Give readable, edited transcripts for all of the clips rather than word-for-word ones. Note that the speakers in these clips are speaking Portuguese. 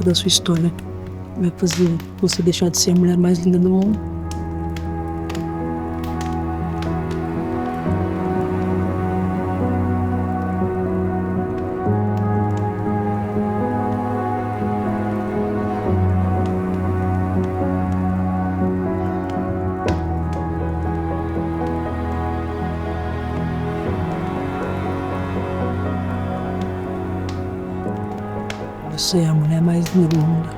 da sua história vai fazer você deixar de ser a mulher mais linda do mundo. Você é a mulher mais linda do mundo.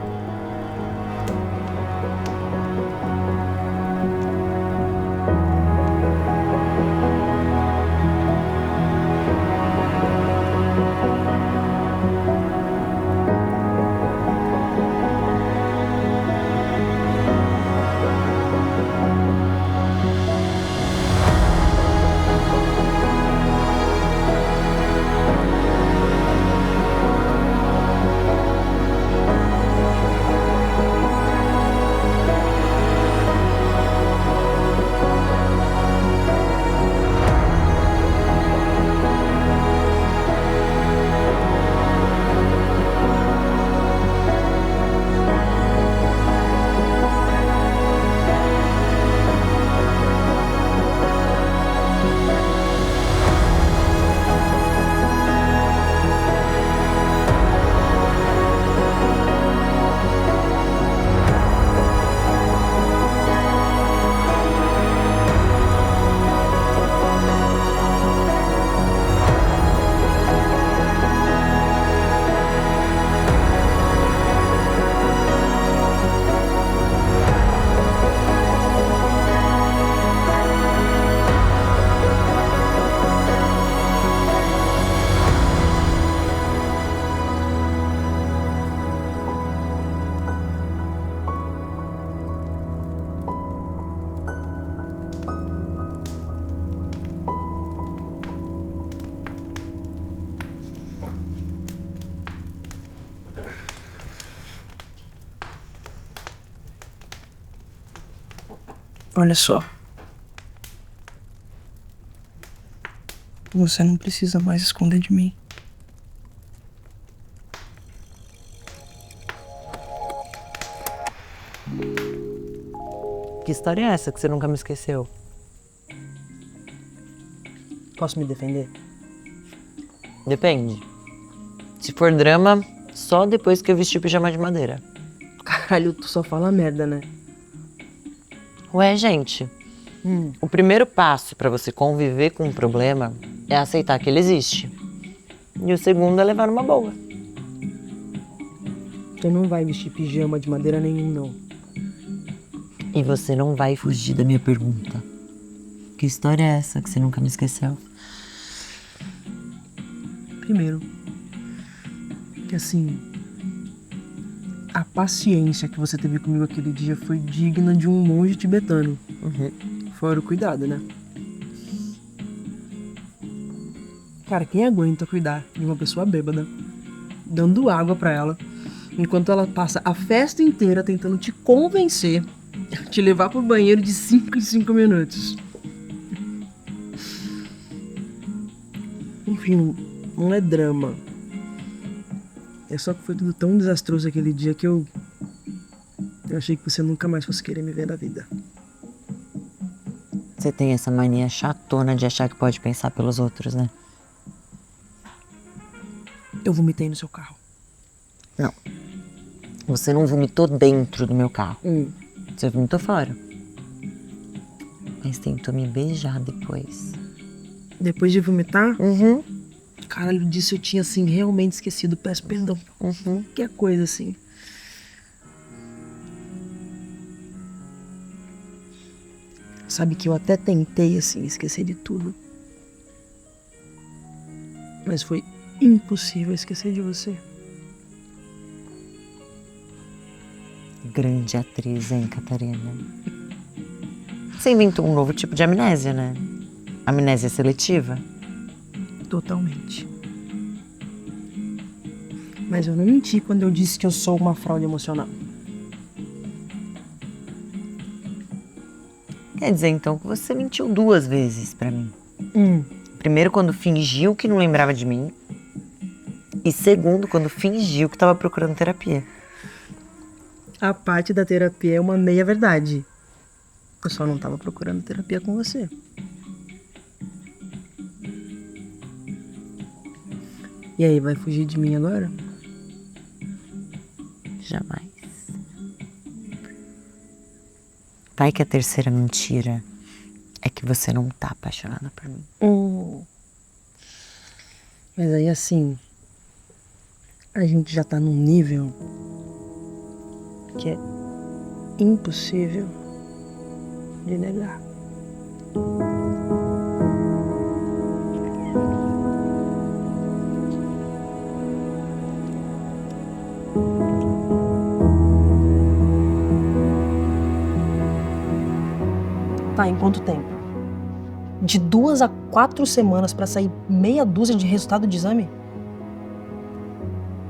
Olha só. Você não precisa mais esconder de mim. Que história é essa que você nunca me esqueceu? Posso me defender? Depende. Se for drama, só depois que eu vestir o pijama de madeira. Caralho, tu só fala merda, né? Ué, gente, o primeiro passo pra você conviver com um problema é aceitar que ele existe. E o segundo é levar numa boa. Tu não vai vestir pijama de madeira nenhum, não. E você não vai fugir da minha pergunta. Que história é essa que você nunca me esqueceu? Primeiro, que assim, a paciência que você teve comigo aquele dia foi digna de um monge tibetano. Fora o cuidado, né? Cara, quem aguenta cuidar de uma pessoa bêbada, dando água pra ela, enquanto ela passa a festa inteira tentando te convencer a te levar pro banheiro de 5 em 5 minutos? Enfim, não é drama. É só que foi tudo tão desastroso aquele dia que eu achei que você nunca mais fosse querer me ver na vida. Você tem essa mania chatona de achar que pode pensar pelos outros, né? Eu vomitei no seu carro. Não. Você não vomitou dentro do meu carro. Você vomitou fora. Mas tentou me beijar depois. Depois de vomitar? Uhum. Caralho, disso eu tinha, assim, realmente esquecido. Peço perdão. Qualquer coisa, assim. Sabe que eu até tentei, assim, esquecer de tudo. Mas foi impossível esquecer de você. Grande atriz, hein, Catarina? Você inventou um novo tipo de amnésia, né? Amnésia seletiva? Totalmente. Mas eu não menti quando eu disse que eu sou uma fraude emocional. Quer dizer, então, que você mentiu 2 vezes pra mim. Primeiro, quando fingiu que não lembrava de mim. E segundo, quando fingiu que tava procurando terapia. A parte da terapia é uma meia-verdade. Eu só não tava procurando terapia com você. E aí, vai fugir de mim agora? Jamais. Vai que a terceira mentira é que você não tá apaixonada por mim. Mas aí, assim, a gente já tá num nível que é impossível de negar. Tá, em quanto tempo? De 2 a 4 semanas pra sair meia dúzia de resultado de exame?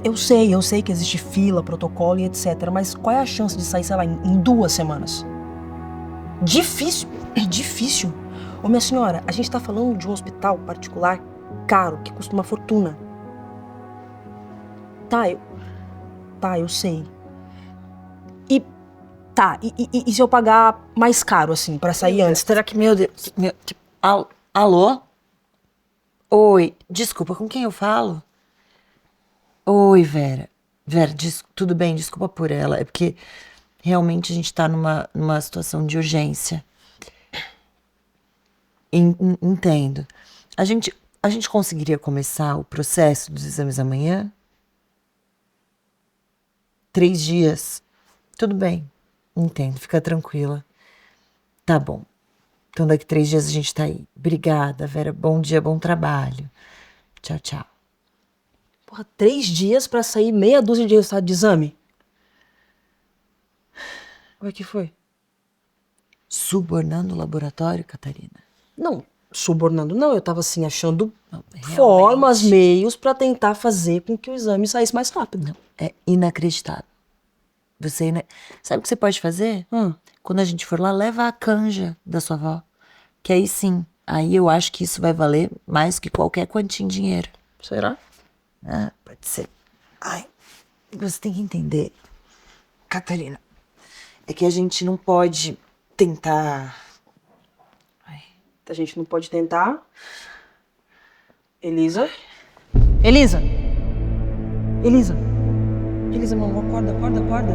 Eu sei que existe fila, protocolo e etc. Mas qual é a chance de sair, sei lá, em 2 semanas? Difícil, é difícil. Ô, minha senhora, a gente tá falando de um hospital particular caro, que custa uma fortuna. Tá, eu sei. E se eu pagar mais caro, assim, pra sair antes? Será que, meu Deus... Alô? Oi, desculpa, com quem eu falo? Oi, Vera. Vera, tudo bem, desculpa por ela. É porque realmente a gente tá numa situação de urgência. Entendo. A gente conseguiria começar o processo dos exames amanhã? 3 dias. Tudo bem. Entendo, fica tranquila. Tá bom. Então daqui 3 dias a gente tá aí. Obrigada, Vera. Bom dia, bom trabalho. Tchau, tchau. Porra, 3 dias pra sair meia dúzia de resultado de exame? O que foi? Subornando o laboratório, Catarina? Não, subornando não. Eu tava assim, achando Realmente. formas, meios pra tentar fazer com que o exame saísse mais rápido. Não, é inacreditável. Sabe o que você pode fazer? Quando a gente for lá, leva a canja da sua avó. Que aí sim, aí eu acho que isso vai valer mais que qualquer quantia em dinheiro. Será? Ah, pode ser. Ai, você tem que entender, Catarina, é que a gente não pode tentar... A gente não pode tentar. Elisa? Elisa! Elisa! Elisa, mamãe, acorda.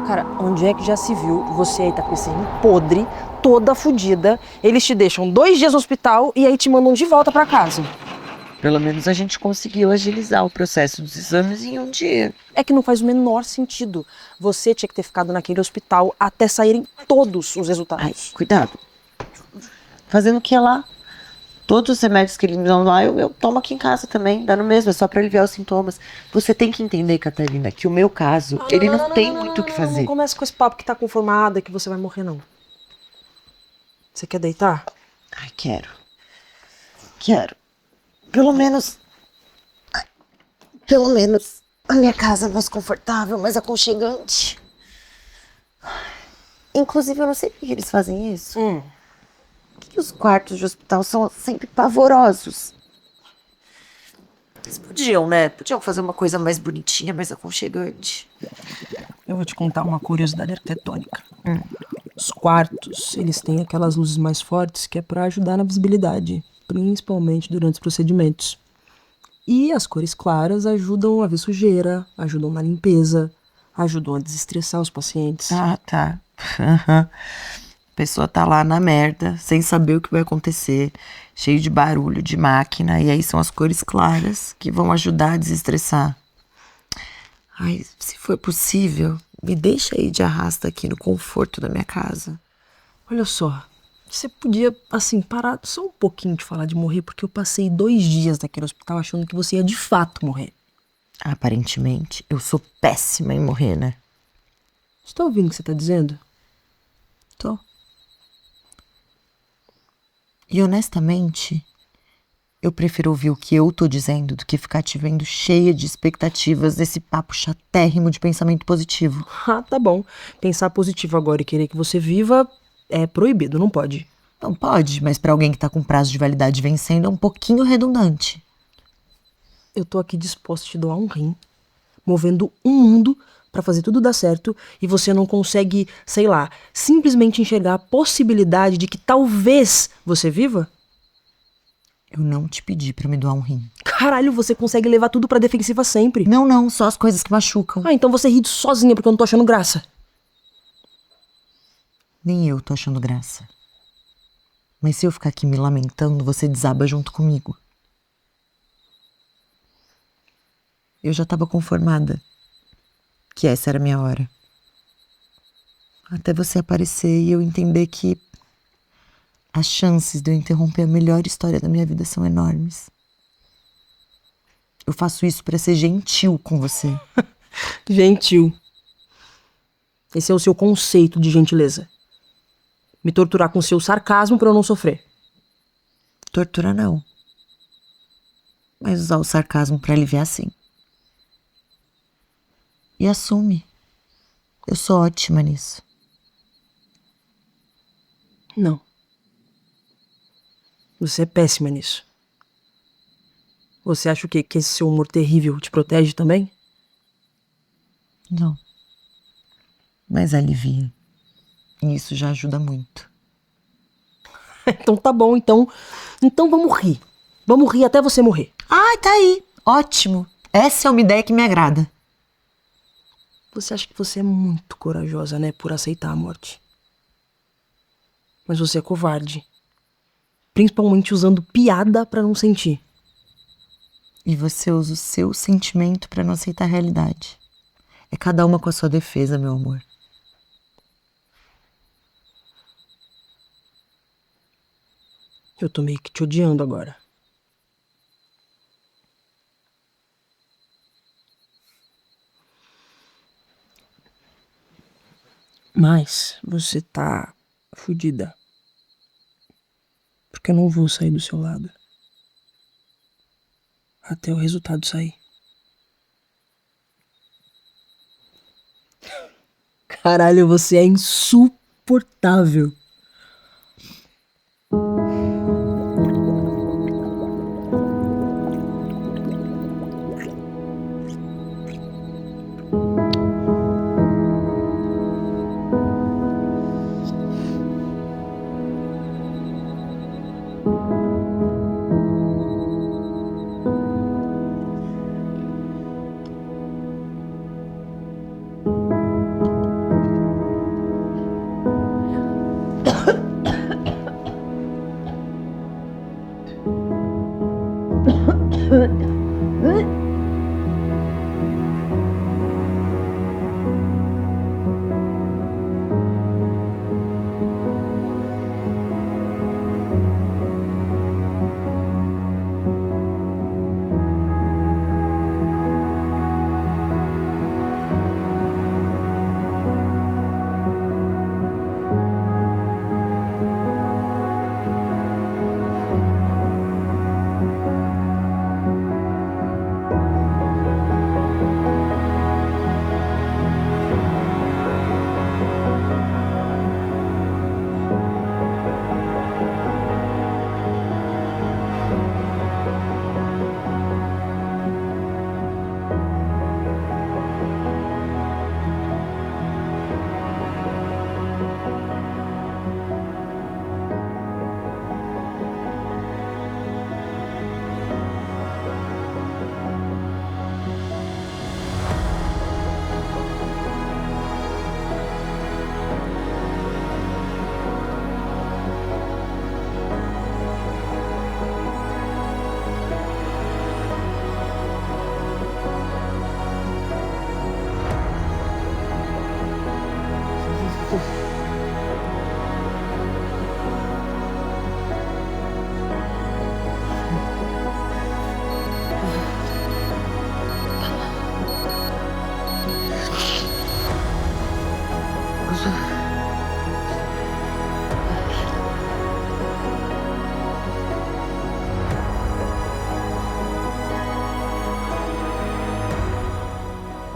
Cara, onde é que já se viu você aí tá com esse rim podre, toda fodida, eles te deixam 2 dias no hospital e aí te mandam de volta pra casa? Pelo menos a gente conseguiu agilizar o processo dos exames em 1 dia. É que não faz o menor sentido. Você tinha que ter ficado naquele hospital até saírem todos os resultados. Ai, cuidado. Fazendo o que lá? Todos os remédios que eles me dão lá, eu tomo aqui em casa também. Dá no mesmo, é só pra aliviar os sintomas. Você tem que entender, Catarina, que o meu caso, ele não tem muito o que fazer. Não começa com esse papo que tá conformada, que você vai morrer, não. Você quer deitar? Ai, quero. Pelo menos a minha casa é mais confortável, mais aconchegante. Inclusive, eu não sei por que eles fazem isso. Por que os quartos de hospital são sempre pavorosos? Eles podiam, né? Podiam fazer uma coisa mais bonitinha, mais aconchegante. Eu vou te contar uma curiosidade arquitetônica. Os quartos, eles têm aquelas luzes mais fortes que é pra ajudar na visibilidade, principalmente durante os procedimentos. E as cores claras ajudam a ver sujeira, ajudam na limpeza, ajudam a desestressar os pacientes. Ah, tá. A pessoa tá lá na merda, sem saber o que vai acontecer, cheio de barulho, de máquina, e aí são as cores claras que vão ajudar a desestressar. Ai, se for possível, me deixa aí de arrasta aqui no conforto da minha casa. Olha só, você podia, assim, parar só um pouquinho de falar de morrer, porque eu passei 2 dias naquele hospital achando que você ia de fato morrer. Aparentemente, eu sou péssima em morrer, né? Você tá ouvindo o que você tá dizendo? Tô. E honestamente, eu prefiro ouvir o que eu tô dizendo do que ficar te vendo cheia de expectativas desse papo chatérrimo de pensamento positivo. Ah, tá bom. Pensar positivo agora e querer que você viva é proibido, não pode. Não pode, mas pra alguém que tá com prazo de validade vencendo é um pouquinho redundante. Eu tô aqui disposta a te doar um rim, movendo um mundo pra fazer tudo dar certo e você não consegue, sei lá, simplesmente enxergar a possibilidade de que talvez você viva? Eu não te pedi pra me doar um rim. Caralho, você consegue levar tudo pra defensiva sempre. Não, só as coisas que machucam. Ah, então você ri sozinha porque eu não tô achando graça. Nem eu tô achando graça. Mas se eu ficar aqui me lamentando, você desaba junto comigo. Eu já tava conformada que essa era a minha hora. Até você aparecer e eu entender que as chances de eu interromper a melhor história da minha vida são enormes. Eu faço isso pra ser gentil com você. Gentil. Esse é o seu conceito de gentileza. Me torturar com seu sarcasmo pra eu não sofrer. Tortura não. Mas usar o sarcasmo pra aliviar sim. E assume. Eu sou ótima nisso. Não. Você é péssima nisso. Você acha o quê? Que esse seu humor terrível te protege também? Não. Mas alivia. E isso já ajuda muito. Então tá bom, então vamos rir. Vamos rir até você morrer. Ai, tá aí. Ótimo. Essa é uma ideia que me agrada. Você acha que você é muito corajosa, né, por aceitar a morte. Mas você é covarde. Principalmente usando piada pra não sentir. E você usa o seu sentimento pra não aceitar a realidade. É cada uma com a sua defesa, meu amor. Eu tô meio que te odiando agora. Mas você tá fudida. Porque eu não vou sair do seu lado. Até o resultado sair. Caralho, você é insuportável.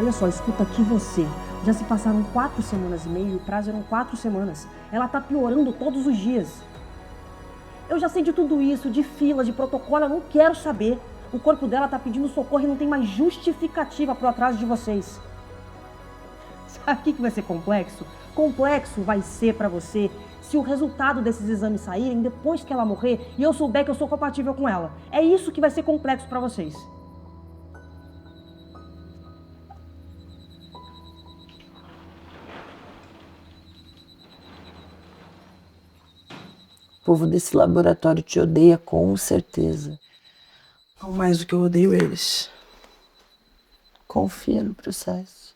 Olha só, escuta aqui você. Já se passaram 4 semanas e meia e o prazo eram 4 semanas. Ela tá piorando todos os dias. Eu já sei de tudo isso, de fila, de protocolo, eu não quero saber. O corpo dela tá pedindo socorro e não tem mais justificativa pro atraso de vocês. Sabe o que vai ser complexo? Complexo vai ser pra você se o resultado desses exames saírem depois que ela morrer e eu souber que eu sou compatível com ela. É isso que vai ser complexo pra vocês. O povo desse laboratório te odeia com certeza. Não mais do que eu odeio eles. Confia no processo.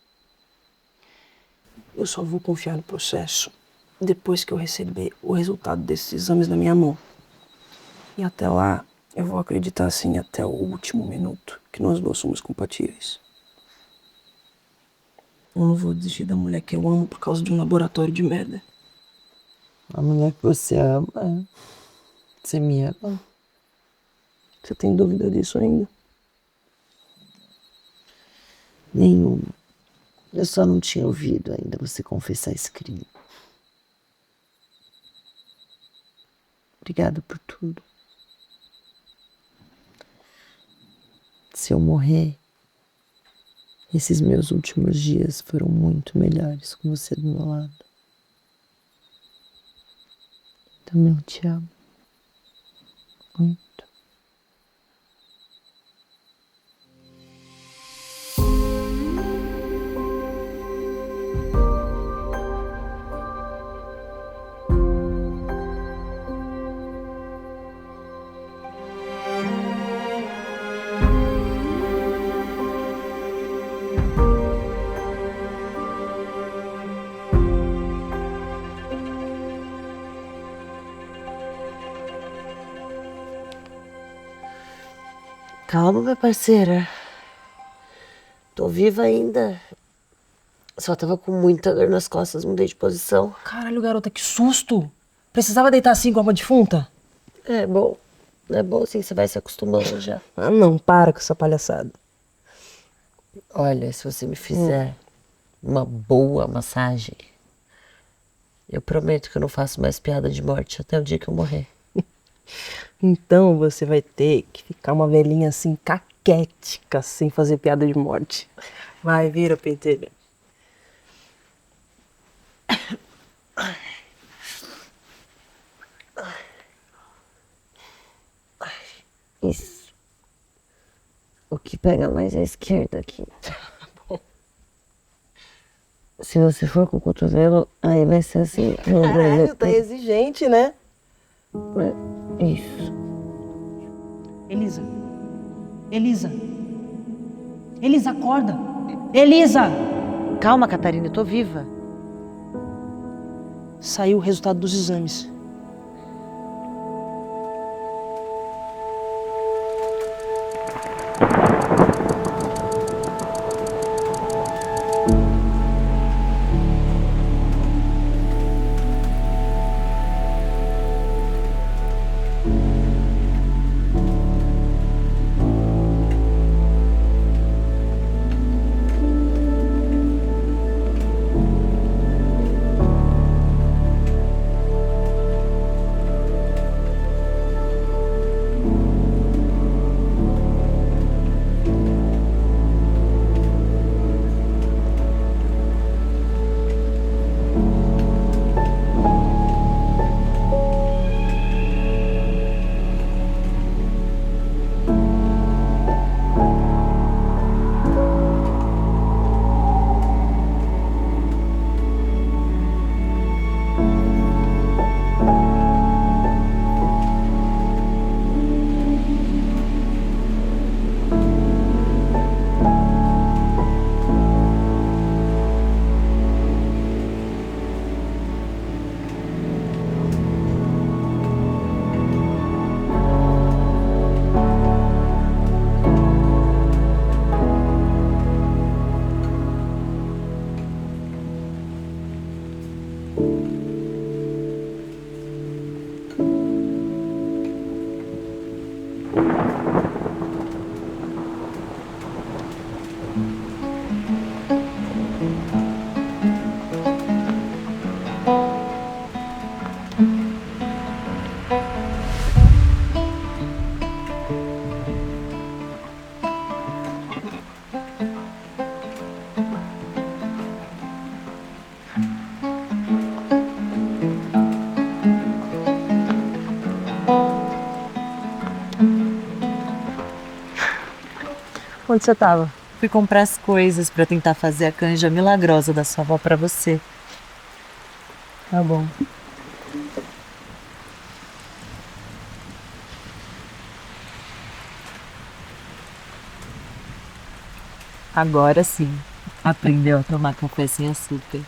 Eu só vou confiar no processo depois que eu receber o resultado desses exames na minha mão. E até lá, eu vou acreditar assim até o último minuto que nós dois somos compatíveis. Eu não vou desistir da mulher que eu amo por causa de um laboratório de merda. A mulher que você ama, você me ama. Você tem dúvida disso ainda? Nenhuma. Eu só não tinha ouvido ainda você confessar esse crime. Obrigada por tudo. Se eu morrer, esses meus últimos dias foram muito melhores com você do meu lado. Também eu te amo. Muito. Calma, minha parceira. Tô viva ainda. Só tava com muita dor nas costas, mudei de posição. Caralho, garota, que susto! Precisava deitar assim igual uma defunta? É bom. É bom assim, você vai se acostumando já. Ah não, para com essa palhaçada. Olha, se você me fizer uma boa massagem, eu prometo que eu não faço mais piada de morte até o dia que eu morrer. Então você vai ter que ficar uma velhinha assim, caquética, sem fazer piada de morte. Vai, vira, pentelha. Isso. O que pega mais é a esquerda aqui. Se você for com o cotovelo, aí vai ser assim. Caralho, tá exigente, né? Isso. Elisa. Elisa. Elisa, acorda. Elisa! Calma, Catarina, eu tô viva. Saiu o resultado dos exames. Onde você tava? Fui comprar as coisas pra tentar fazer a canja milagrosa da sua avó pra você. Tá bom. Agora sim, aprendeu a tomar café sem açúcar.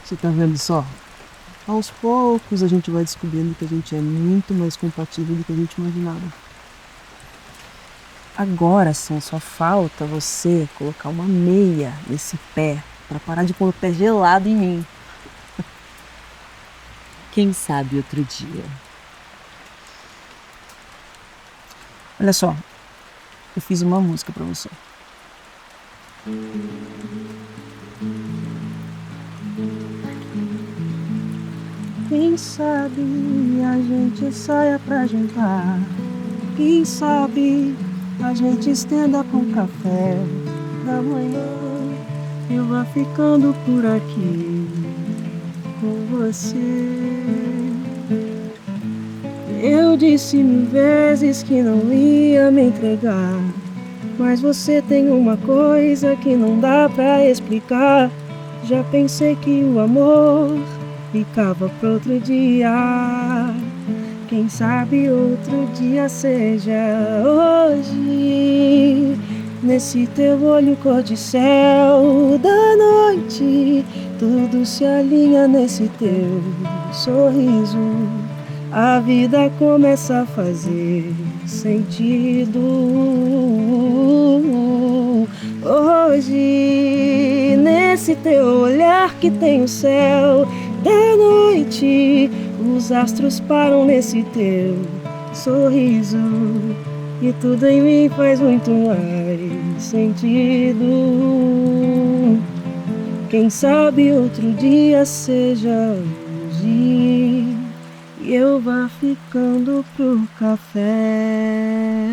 Você tá vendo só? Aos poucos a gente vai descobrindo que a gente é muito mais compatível do que a gente imaginava. Agora só falta você colocar uma meia nesse pé pra parar de pôr o pé gelado em mim. Quem sabe outro dia. Olha só, eu fiz uma música pra você. Quem sabe a gente saia pra jantar. Quem sabe a gente estenda pra um café da manhã. Eu vá ficando por aqui com você. Eu disse 1000 vezes que não ia me entregar, mas você tem uma coisa que não dá pra explicar. Já pensei que o amor ficava pra outro dia. Quem sabe outro dia seja hoje. Nesse teu olho cor de céu da noite, tudo se alinha nesse teu sorriso. A vida começa a fazer sentido. Hoje, nesse teu olhar que tem o céu da noite, os astros param nesse teu sorriso. E tudo em mim faz muito mais sentido. Quem sabe outro dia seja hoje e eu vá ficando pro café.